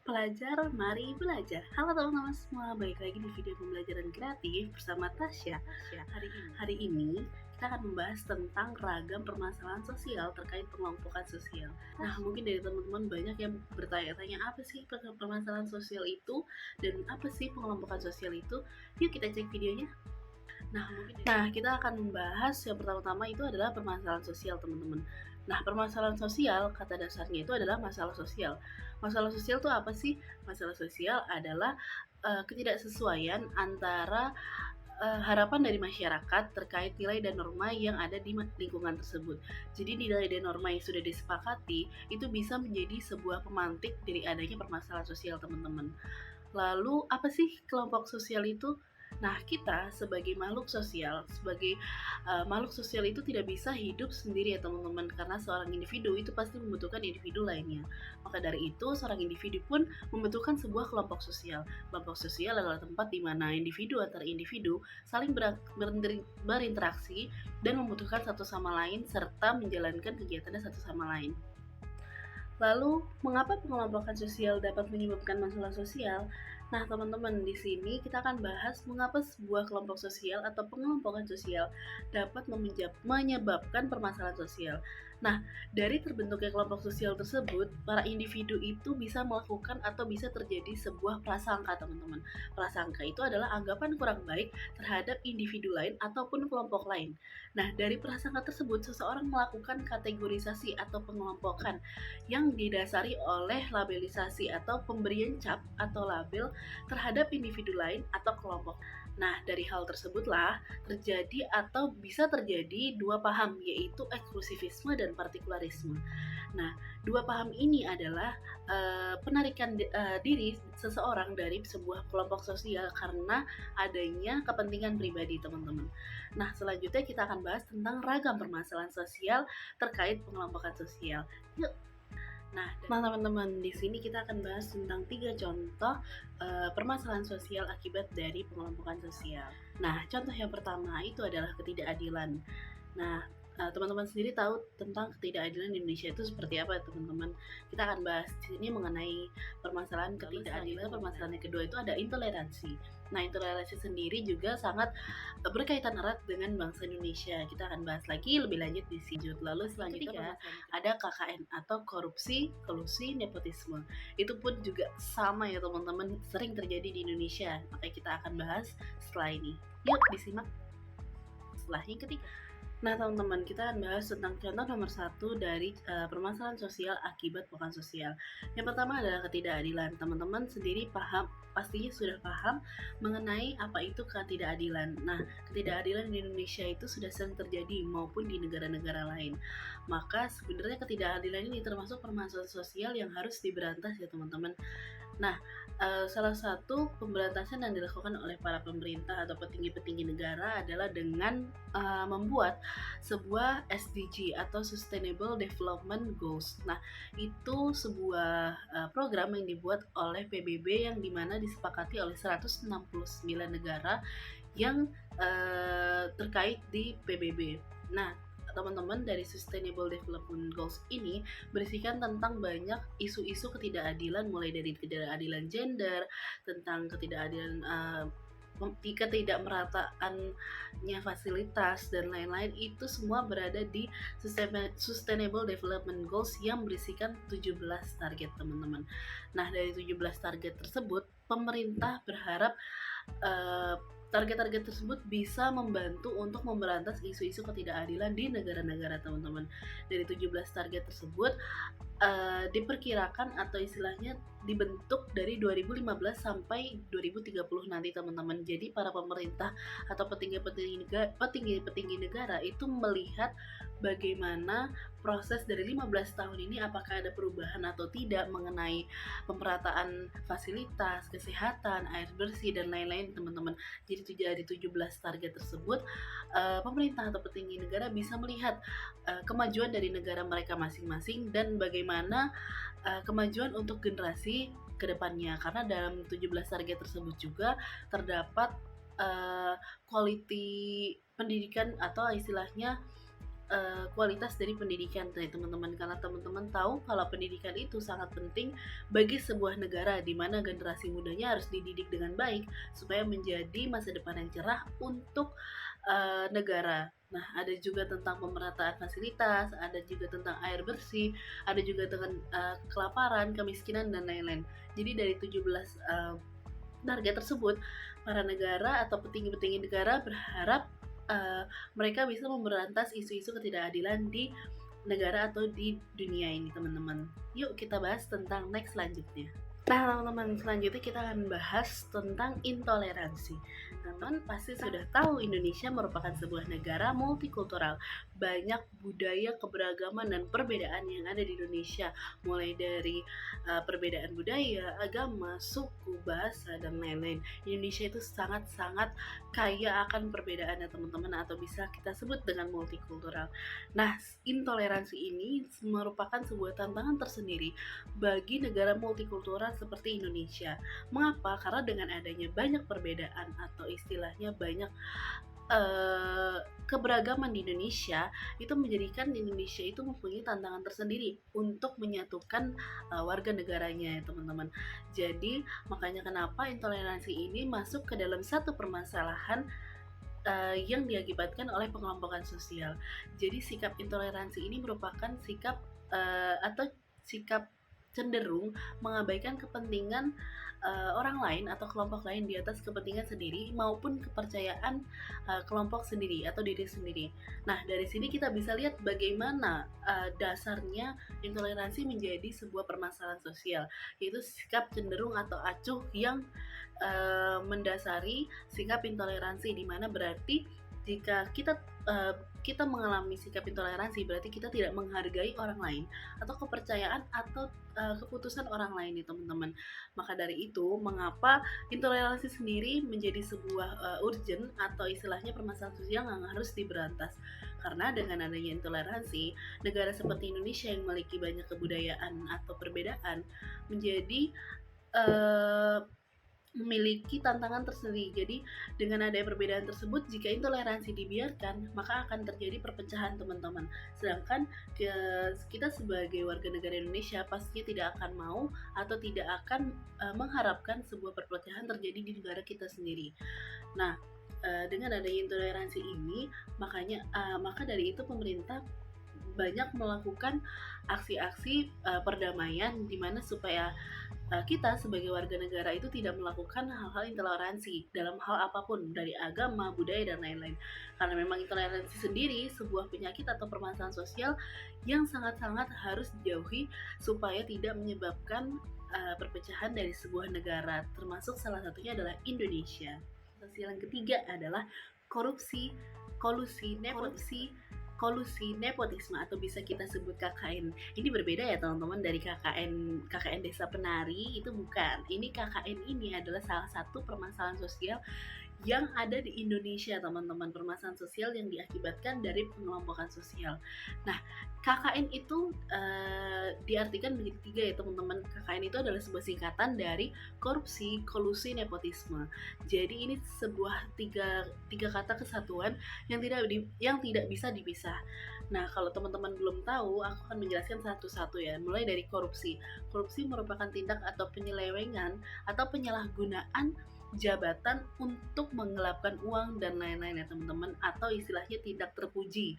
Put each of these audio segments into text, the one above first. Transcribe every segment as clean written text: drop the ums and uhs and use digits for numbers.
Pelajar, mari belajar. Halo teman-teman semua, balik lagi di video pembelajaran kreatif bersama Tasya. Hari ini kita akan membahas tentang ragam permasalahan sosial terkait pengelompokan sosial. Nah, mungkin dari teman-teman banyak yang bertanya-tanya apa sih permasalahan sosial itu dan apa sih pengelompokan sosial itu? Yuk kita cek videonya. Nah, kita akan membahas yang pertama-tama itu adalah permasalahan sosial, teman-teman. Nah, permasalahan sosial, kata dasarnya itu adalah masalah sosial. Masalah sosial itu apa sih? Masalah sosial adalah ketidaksesuaian antara harapan dari masyarakat terkait nilai dan norma yang ada di lingkungan tersebut. Jadi nilai dan norma yang sudah disepakati itu bisa menjadi sebuah pemantik dari adanya permasalahan sosial, teman-teman. Lalu apa sih kelompok sosial itu? Nah, kita sebagai makhluk sosial, makhluk sosial itu tidak bisa hidup sendiri ya teman-teman, karena seorang individu itu pasti membutuhkan individu lainnya. Maka dari itu, seorang individu pun membutuhkan sebuah kelompok sosial. Kelompok sosial adalah tempat di mana individu antar individu saling berinteraksi dan membutuhkan satu sama lain serta menjalankan kegiatannya satu sama lain. Lalu, mengapa pengelompokan sosial dapat menyebabkan masalah sosial? Nah, teman-teman, di sini kita akan bahas mengapa sebuah kelompok sosial atau pengelompokan sosial dapat menyebabkan permasalahan sosial. Nah, dari terbentuknya kelompok sosial tersebut, para individu itu bisa melakukan atau bisa terjadi sebuah prasangka, teman-teman. Prasangka itu adalah anggapan kurang baik terhadap individu lain ataupun kelompok lain. Nah, dari prasangka tersebut, seseorang melakukan kategorisasi atau pengelompokan yang didasari oleh labelisasi atau pemberian cap atau label terhadap individu lain atau kelompok. Nah, dari hal tersebutlah terjadi atau bisa terjadi dua paham, yaitu eksklusivisme dan partikularisme. Nah, dua paham ini adalah penarikan diri seseorang dari sebuah kelompok sosial karena adanya kepentingan pribadi, teman-teman. Nah, selanjutnya kita akan bahas tentang ragam permasalahan sosial terkait pengelompokan sosial. Yuk. Nah, teman-teman, di sini kita akan bahas tentang 3 contoh permasalahan sosial akibat dari pengelompokan sosial. Nah, contoh yang pertama itu adalah ketidakadilan. Nah, teman-teman sendiri tahu tentang ketidakadilan di Indonesia itu seperti apa, teman-teman? Kita akan bahas di sini mengenai permasalahan ketidakadilan. Permasalahan yang kedua itu ada intoleransi. Nah, intoleransi sendiri juga sangat berkaitan erat dengan bangsa Indonesia. Kita akan bahas lagi lebih lanjut di sini. Lalu selanjutnya ada KKN atau korupsi, kolusi, nepotisme. Itu pun juga sama ya teman-teman, sering terjadi di Indonesia. Makanya kita akan bahas setelah ini. Yuk disimak setelah yang ketiga. Nah teman-teman, kita akan bahas tentang contoh nomor 1 dari permasalahan sosial akibat bukan sosial. Yang pertama adalah ketidakadilan. Teman-teman sendiri pastinya sudah paham mengenai apa itu ketidakadilan. Nah, ketidakadilan di Indonesia itu sudah sering terjadi maupun di negara-negara lain. Maka sebenarnya ketidakadilan ini termasuk permasalahan sosial yang harus diberantas ya teman-teman. Nah, salah satu pemberantasan yang dilakukan oleh para pemerintah atau petinggi-petinggi negara adalah dengan membuat sebuah SDG atau Sustainable Development Goals. Nah, itu sebuah program yang dibuat oleh PBB yang dimana disepakati oleh 169 negara yang terkait di PBB. Nah, teman-teman, dari Sustainable Development Goals ini berisikan tentang banyak isu-isu ketidakadilan, mulai dari ketidakadilan gender, tentang ketidakadilan ketidakmerataannya fasilitas dan lain-lain. Itu semua berada di Sustainable Development Goals yang berisikan 17 target, teman-teman. Nah, dari 17 target tersebut, pemerintah berharap target-target tersebut bisa membantu untuk memberantas isu-isu ketidakadilan di negara-negara, teman-teman. Dari 17 target tersebut diperkirakan atau istilahnya dibentuk dari 2015 sampai 2030 nanti, teman-teman. Jadi para pemerintah atau petinggi-petinggi negara itu melihat bagaimana proses dari 15 tahun ini, apakah ada perubahan atau tidak mengenai pemerataan fasilitas, kesehatan, air bersih dan lain-lain, teman-teman. Jadi dari 17 target tersebut, pemerintah atau petinggi negara bisa melihat kemajuan dari negara mereka masing-masing dan bagaimana kemajuan untuk generasi kedepannya. Karena dalam 17 target tersebut juga terdapat quality pendidikan atau istilahnya kualitas dari pendidikan nih teman-teman, karena teman-teman tahu kalau pendidikan itu sangat penting bagi sebuah negara di mana generasi mudanya harus dididik dengan baik supaya menjadi masa depan yang cerah untuk negara. Nah, ada juga tentang pemerataan fasilitas, ada juga tentang air bersih, ada juga tentang kelaparan, kemiskinan dan lain-lain. Jadi dari 17 target tersebut, para negara atau petinggi-petinggi negara berharap mereka bisa memberantas isu-isu ketidakadilan di negara atau di dunia ini, teman-teman. Yuk kita bahas tentang next selanjutnya. Nah, teman-teman, selanjutnya kita akan bahas tentang intoleransi. Teman-teman pasti sudah tahu Indonesia merupakan sebuah negara multikultural. Banyak budaya, keberagaman, dan perbedaan yang ada di Indonesia. Mulai dari perbedaan budaya, agama, suku, bahasa, dan lain-lain. Indonesia itu sangat-sangat kaya akan perbedaan ya teman-teman, atau bisa kita sebut dengan multikultural. Nah, intoleransi ini merupakan sebuah tantangan tersendiri bagi negara multikultural seperti Indonesia. Mengapa? Karena dengan adanya banyak perbedaan atau istilahnya banyak keberagaman di Indonesia, itu menjadikan Indonesia itu mempunyai tantangan tersendiri untuk menyatukan warga negaranya ya teman-teman. Jadi makanya kenapa intoleransi ini masuk ke dalam satu permasalahan yang diakibatkan oleh pengelompokan sosial. Jadi sikap intoleransi ini merupakan sikap atau sikap cenderung mengabaikan kepentingan orang lain atau kelompok lain di atas kepentingan sendiri maupun kepercayaan kelompok sendiri atau diri sendiri. Nah, dari sini kita bisa lihat bagaimana dasarnya intoleransi menjadi sebuah permasalahan sosial, yaitu sikap cenderung atau acuh yang mendasari sikap intoleransi, di mana berarti jika kita mengalami sikap intoleransi berarti kita tidak menghargai orang lain atau kepercayaan atau keputusan orang lain nih teman-teman. Maka dari itu mengapa intoleransi sendiri menjadi sebuah urgent atau istilahnya permasalahan sosial yang harus diberantas. Karena dengan adanya intoleransi, negara seperti Indonesia yang memiliki banyak kebudayaan atau perbedaan menjadi memiliki tantangan tersendiri. Jadi dengan adanya perbedaan tersebut, jika intoleransi dibiarkan, maka akan terjadi perpecahan teman-teman. Sedangkan kita sebagai warga negara Indonesia pastinya tidak akan mau atau tidak akan mengharapkan sebuah perpecahan terjadi di negara kita sendiri. Nah, dengan adanya intoleransi ini, maka dari itu pemerintah banyak melakukan aksi-aksi perdamaian di mana supaya kita sebagai warga negara itu tidak melakukan hal-hal intoleransi dalam hal apapun, dari agama, budaya, dan lain-lain. Karena memang intoleransi sendiri sebuah penyakit atau permasalahan sosial yang sangat-sangat harus dijauhi supaya tidak menyebabkan perpecahan dari sebuah negara, termasuk salah satunya adalah Indonesia. Sosial yang ketiga adalah korupsi, kolusi, nepotisme atau bisa kita sebut KKN. Ini berbeda ya teman-teman dari KKN Desa Penari, itu bukan. Ini KKN ini adalah salah satu permasalahan sosial yang ada di Indonesia teman-teman, permasalahan sosial yang diakibatkan dari pengelompokan sosial. Nah, KKN itu diartikan menjadi tiga ya teman-teman. KKN itu adalah sebuah singkatan dari korupsi, kolusi, nepotisme. Jadi ini sebuah tiga kata kesatuan yang tidak bisa dipisah. Nah, kalau teman-teman belum tahu, aku akan menjelaskan satu-satu ya. Mulai dari korupsi. Korupsi merupakan tindak atau penyelewengan atau penyalahgunaan jabatan untuk menggelapkan uang dan lain-lain ya teman-teman, atau istilahnya tindak terpuji.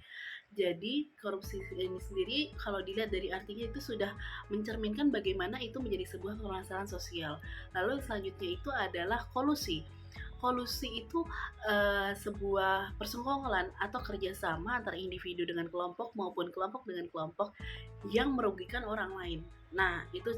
Jadi korupsi ini sendiri kalau dilihat dari artinya itu sudah mencerminkan bagaimana itu menjadi sebuah permasalahan sosial. Lalu selanjutnya itu adalah kolusi. Kolusi itu sebuah persekongkolan atau kerjasama antara individu dengan kelompok maupun kelompok dengan kelompok yang merugikan orang lain. Nah, itu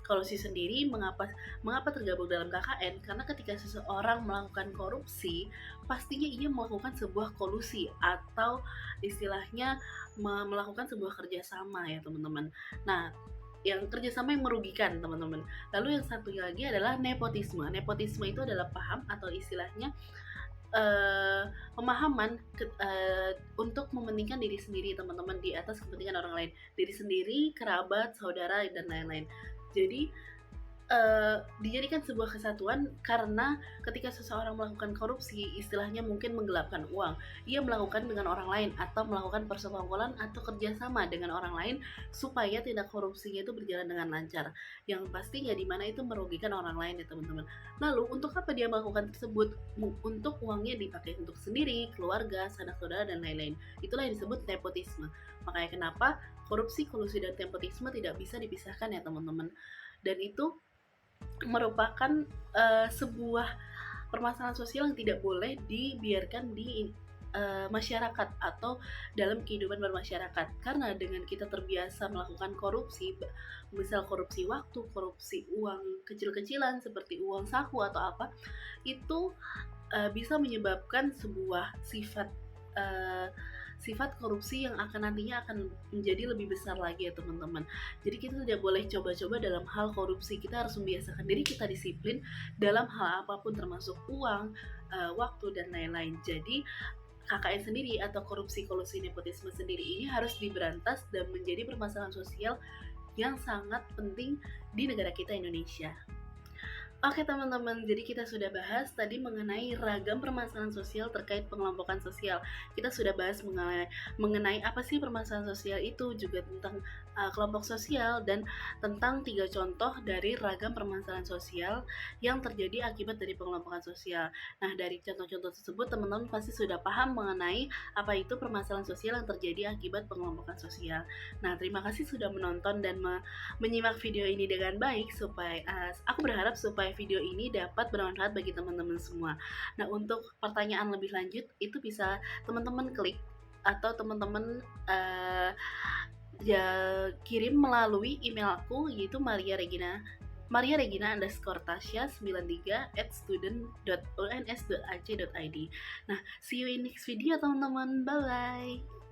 kolusi sendiri mengapa tergabung dalam KKN? Karena ketika seseorang melakukan korupsi, pastinya ia melakukan sebuah kolusi atau istilahnya melakukan sebuah kerjasama ya teman-teman. Nah, yang kerjasama yang merugikan teman-teman. Lalu yang satu lagi adalah nepotisme. Nepotisme itu adalah paham atau istilahnya pemahaman untuk mementingkan diri sendiri teman-teman di atas kepentingan orang lain, diri sendiri, kerabat, saudara, dan lain-lain. Jadi dijadikan sebuah kesatuan karena ketika seseorang melakukan korupsi, istilahnya mungkin menggelapkan uang, ia melakukan dengan orang lain atau melakukan persekongkolan atau kerjasama dengan orang lain supaya tindak korupsinya itu berjalan dengan lancar, yang pastinya di mana itu merugikan orang lain ya teman-teman. Lalu untuk apa dia melakukan tersebut? Untuk uangnya dipakai untuk sendiri, keluarga, sanak saudara, dan lain-lain. Itulah yang disebut nepotisme. Makanya kenapa korupsi, kolusi, dan nepotisme tidak bisa dipisahkan ya teman-teman. Dan itu merupakan sebuah permasalahan sosial yang tidak boleh dibiarkan di masyarakat atau dalam kehidupan bermasyarakat, karena dengan kita terbiasa melakukan korupsi, misal korupsi waktu, korupsi uang kecil-kecilan seperti uang saku atau apa, itu bisa menyebabkan sebuah uh, sifat korupsi yang nantinya akan menjadi lebih besar lagi ya teman-teman. Jadi kita tidak boleh coba-coba dalam hal korupsi. Kita harus membiasakan diri kita disiplin dalam hal apapun, termasuk uang, waktu, dan lain-lain. Jadi KKN sendiri atau korupsi, kolusi, nepotisme sendiri ini harus diberantas dan menjadi permasalahan sosial yang sangat penting di negara kita Indonesia. Oke teman-teman, jadi kita sudah bahas tadi mengenai ragam permasalahan sosial terkait pengelompokan sosial. Kita sudah bahas mengenai apa sih permasalahan sosial itu, juga tentang kelompok sosial, dan tentang 3 contoh dari ragam permasalahan sosial yang terjadi akibat dari pengelompokan sosial. Nah, dari contoh-contoh tersebut teman-teman pasti sudah paham mengenai apa itu permasalahan sosial yang terjadi akibat pengelompokan sosial. Nah, terima kasih sudah menonton dan menyimak video ini dengan baik, supaya aku berharap supaya video ini dapat bermanfaat bagi teman-teman semua. Nah, untuk pertanyaan lebih lanjut itu bisa teman-teman klik atau teman-teman kirim melalui email aku, yaitu mariaregina_tasya93@student.uns.ac.id. Nah, see you in next video teman-teman. Bye bye.